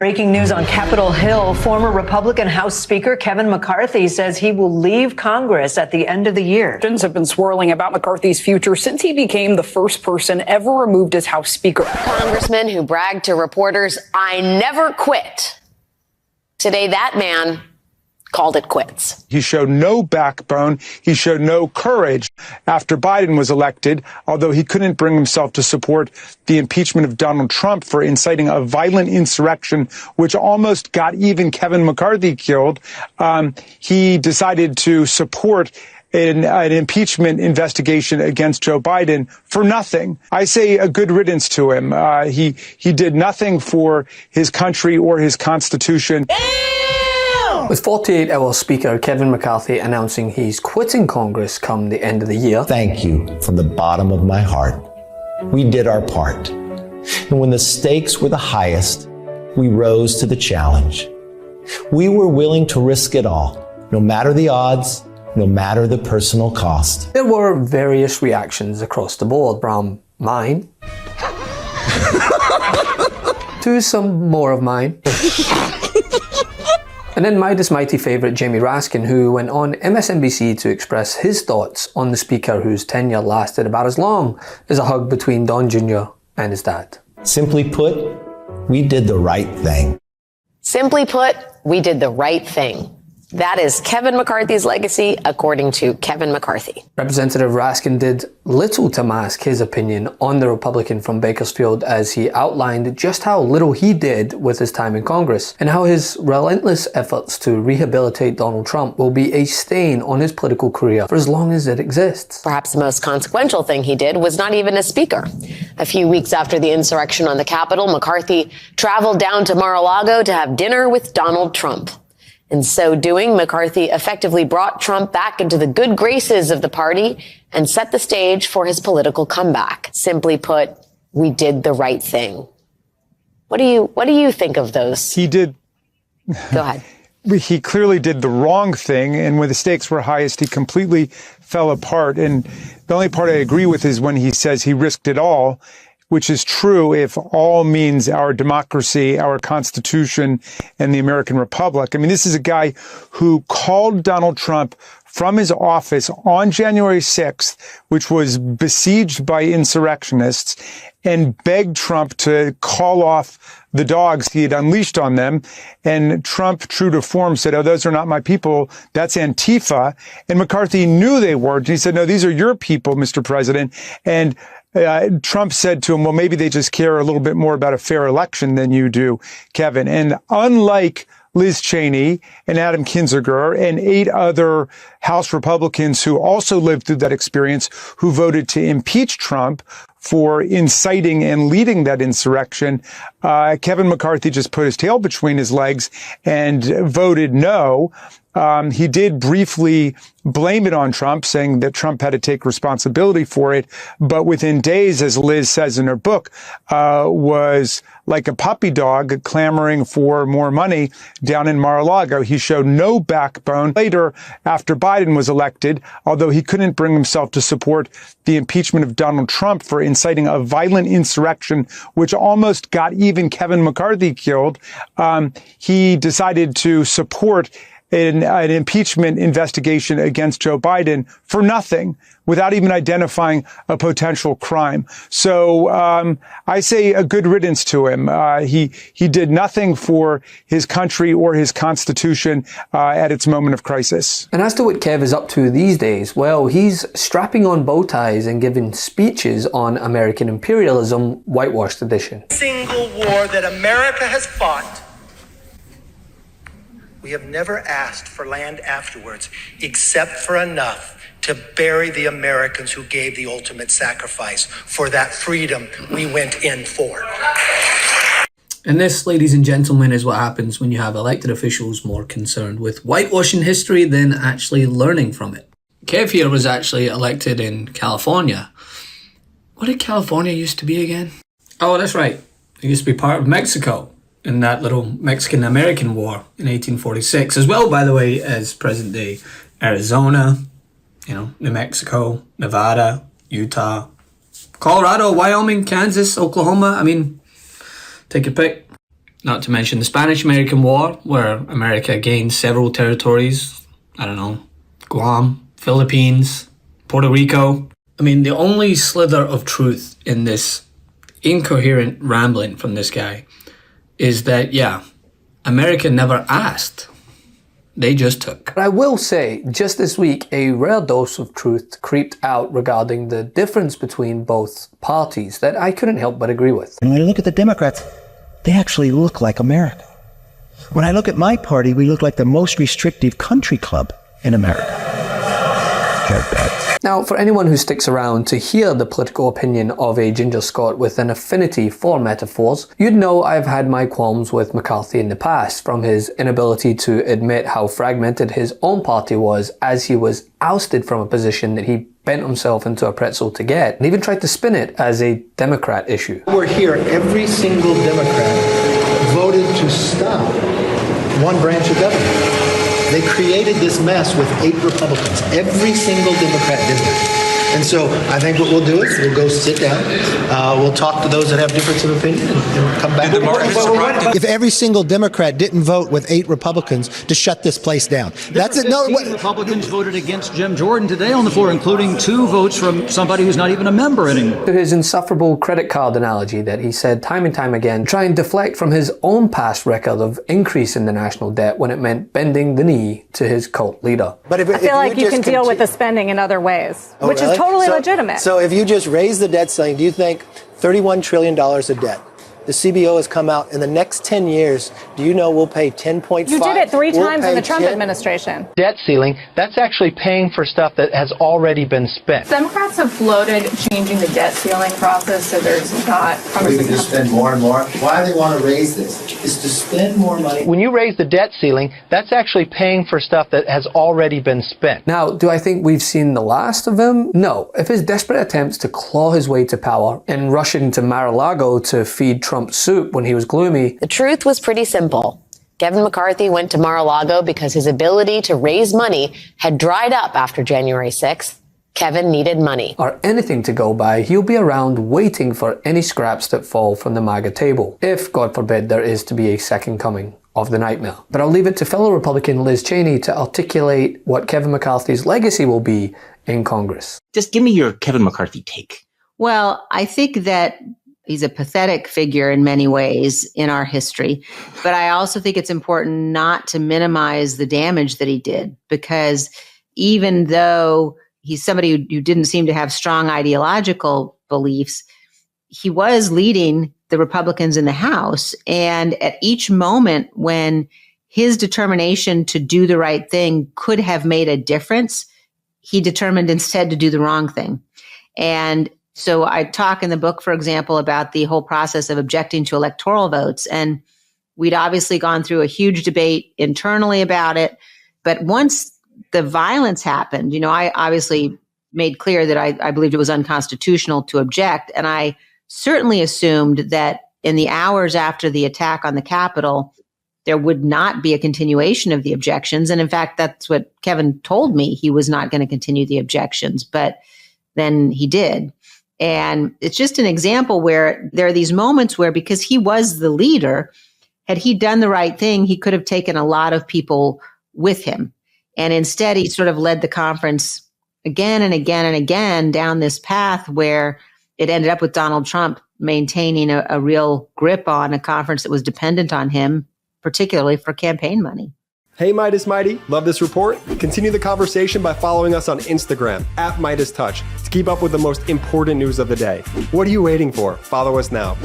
Breaking news on Capitol Hill. Former Republican House Speaker Kevin McCarthy says he will leave Congress at the end of the year. Questions have been swirling about McCarthy's future since he became the first person ever removed as House Speaker. Congressman who bragged to reporters, "I never quit." Today, that man called it quits. He showed no backbone. He showed no courage after Biden was elected, although he couldn't bring himself to support the impeachment of Donald Trump for inciting a violent insurrection, which almost got even Kevin McCarthy killed. He decided to support an impeachment investigation against Joe Biden for nothing. I say a good riddance to him. He did nothing for his country or his Constitution. With 48-hour Speaker Kevin McCarthy announcing he's quitting Congress come the end of the year. Thank you from the bottom of my heart. We did our part. And when the stakes were the highest, we rose to the challenge. We were willing to risk it all, no matter the odds, no matter the personal cost. There were various reactions across the board, from mine to some more of mine. And then Meidas' mighty favourite Jamie Raskin, who went on MSNBC to express his thoughts on the Speaker whose tenure lasted about as long as a hug between Don Jr. and his dad. Simply put, we did the right thing. Simply put, we did the right thing. That is Kevin McCarthy's legacy, according to Kevin McCarthy. Representative Raskin did little to mask his opinion on the Republican from Bakersfield as he outlined just how little he did with his time in Congress and how his relentless efforts to rehabilitate Donald Trump will be a stain on his political career for as long as it exists. Perhaps the most consequential thing he did was not even as Speaker. A few weeks after the insurrection on the Capitol, McCarthy traveled down to Mar-a-Lago to have dinner with Donald Trump. In so doing, McCarthy effectively brought Trump back into the good graces of the party and set the stage for his political comeback. Simply put, we did the right thing. What do you think of those? He did. Go ahead. He clearly did the wrong thing, and when the stakes were highest, he completely fell apart. And the only part I agree with is when he says he risked it all, which is true if all means our democracy, our Constitution, and the American Republic. I mean, this is a guy who called Donald Trump from his office on January 6th, which was besieged by insurrectionists, and begged Trump to call off the dogs he had unleashed on them. And Trump, true to form, said, "Oh, those are not my people. That's Antifa." And McCarthy knew they were. And he said, "No, these are your people, Mr. President." And Trump said to him, "Well, maybe they just care a little bit more about a fair election than you do, Kevin." And unlike Liz Cheney and Adam Kinzinger and 8 other House Republicans who also lived through that experience, who voted to impeach Trump for inciting and leading that insurrection, Kevin McCarthy just put his tail between his legs and voted no. He did briefly blame it on Trump, saying that Trump had to take responsibility for it. But within days, as Liz says in her book, was like a puppy dog clamoring for more money down in Mar-a-Lago. He showed no backbone. Later, after Biden was elected, although he couldn't bring himself to support the impeachment of Donald Trump for inciting a violent insurrection, which almost got even Kevin McCarthy killed, he decided to support an impeachment investigation against Joe Biden for nothing, without even identifying a potential crime. So I say a good riddance to him. He did nothing for his country or his Constitution at its moment of crisis. And as to what Kev is up to these days, well, he's strapping on bow ties and giving speeches on American imperialism, whitewashed edition. Single war that America has fought, we have never asked for land afterwards, except for enough to bury the Americans who gave the ultimate sacrifice for that freedom we went in for. And this, ladies and gentlemen, is what happens when you have elected officials more concerned with whitewashing history than actually learning from it. Kev here was actually elected in California. What did California used to be again? Oh, that's right. It used to be part of Mexico in that little Mexican-American War in 1846, as well, by the way, as present-day Arizona, New Mexico, Nevada, Utah, Colorado, Wyoming, Kansas, Oklahoma. I mean, take your pick. Not to mention the Spanish-American War, where America gained several territories. I don't know, Guam, Philippines, Puerto Rico. I mean, the only slither of truth in this incoherent rambling from this guy is that, yeah, America never asked. They just took. But I will say, just this week, a rare dose of truth creeped out regarding the difference between both parties that I couldn't help but agree with. And when I look at the Democrats, they actually look like America. When I look at my party, we look like the most restrictive country club in America. Now, for anyone who sticks around to hear the political opinion of a Ginger Scott with an affinity for metaphors, you'd know I've had my qualms with McCarthy in the past, from his inability to admit how fragmented his own party was as he was ousted from a position that he bent himself into a pretzel to get, and even tried to spin it as a Democrat issue. We're here, every single Democrat voted to stop one branch of government. They created this mess with 8 Republicans. Every single Democrat did that. And so I think what we'll do is we'll go sit down. We'll talk to those that have difference of opinion and come back. If every single Democrat didn't vote with 8 Republicans to shut this place down, that's it. No, Republicans voted against Jim Jordan today on the floor, including 2 votes from somebody who's not even a member anymore. To his insufferable credit card analogy that he said time and time again, try and deflect from his own past record of increase in the national debt when it meant bending the knee to his cult leader. But I feel like you can deal with the spending in other ways, which is totally legitimate. So if you just raise the debt ceiling, do you think $31 trillion of debt? The CBO has come out in the next 10 years. Do you know we'll pay 10.5? You did it 3 times in the Trump administration. Debt ceiling, that's actually paying for stuff that has already been spent. Democrats have floated changing the debt ceiling process so there's not... We can just spend more and more. Why they want to raise this is to spend more money. When you raise the debt ceiling, that's actually paying for stuff that has already been spent. Now, do I think we've seen the last of him? No. If his desperate attempts to claw his way to power and rushing to Mar-a-Lago to feed Trump soup when he was gloomy. The truth was pretty simple. Kevin McCarthy went to Mar-a-Lago because his ability to raise money had dried up after January 6th. Kevin needed money. Or anything to go by, he'll be around waiting for any scraps that fall from the MAGA table, if, God forbid, there is to be a second coming of the nightmare. But I'll leave it to fellow Republican Liz Cheney to articulate what Kevin McCarthy's legacy will be in Congress. Just give me your Kevin McCarthy take. Well, I think that he's a pathetic figure in many ways in our history, but I also think it's important not to minimize the damage that he did, because even though he's somebody who didn't seem to have strong ideological beliefs, he was leading the Republicans in the House. And at each moment when his determination to do the right thing could have made a difference, he determined instead to do the wrong thing. And so I talk in the book, for example, about the whole process of objecting to electoral votes. And we'd obviously gone through a huge debate internally about it. But once the violence happened, I obviously made clear that I believed it was unconstitutional to object. And I certainly assumed that in the hours after the attack on the Capitol, there would not be a continuation of the objections. And in fact, that's what Kevin told me. He was not going to continue the objections, but then he did. And it's just an example where there are these moments where, because he was the leader, had he done the right thing, he could have taken a lot of people with him. And instead, he sort of led the conference again and again and again down this path where it ended up with Donald Trump maintaining a real grip on a conference that was dependent on him, particularly for campaign money. Hey, Meidas Mighty, love this report? Continue the conversation by following us on Instagram @MeidasTouch to keep up with the most important news of the day. What are you waiting for? Follow us now.